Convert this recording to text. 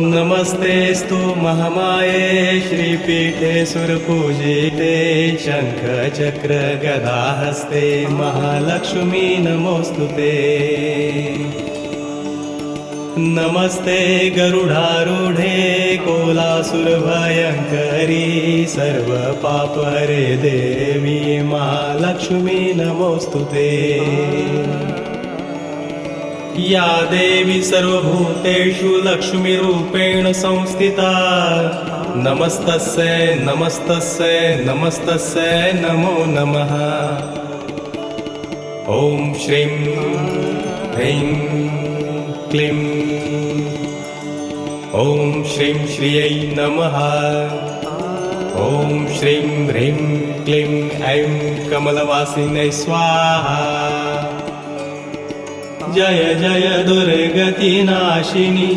नमस्तेस्तु महामाये श्रीपीठे सुरपूजिते शङ्खचक्र गदाहस्ते महालक्ष्मी नमोऽस्तुते। नमस्ते गरुडारूढे कोलासुरभयङ्करी सर्वपापहरे देवी महालक्ष्मी नमोऽस्तुते। या देवी सर्वभूतेषु लक्ष्मीरूपेण संस्थिता नमस्तस्यै नमस्तस्यै नमस्तस्यै नमो नमः। ॐ श्रीं ह्रीं क्लीं ॐ श्रीं श्रियै नमः। ॐ श्रीं ह्रीं क्लीं ऐं कमलवासिन्यै स्वाहा। जय जय दुर्गतिनाशिनी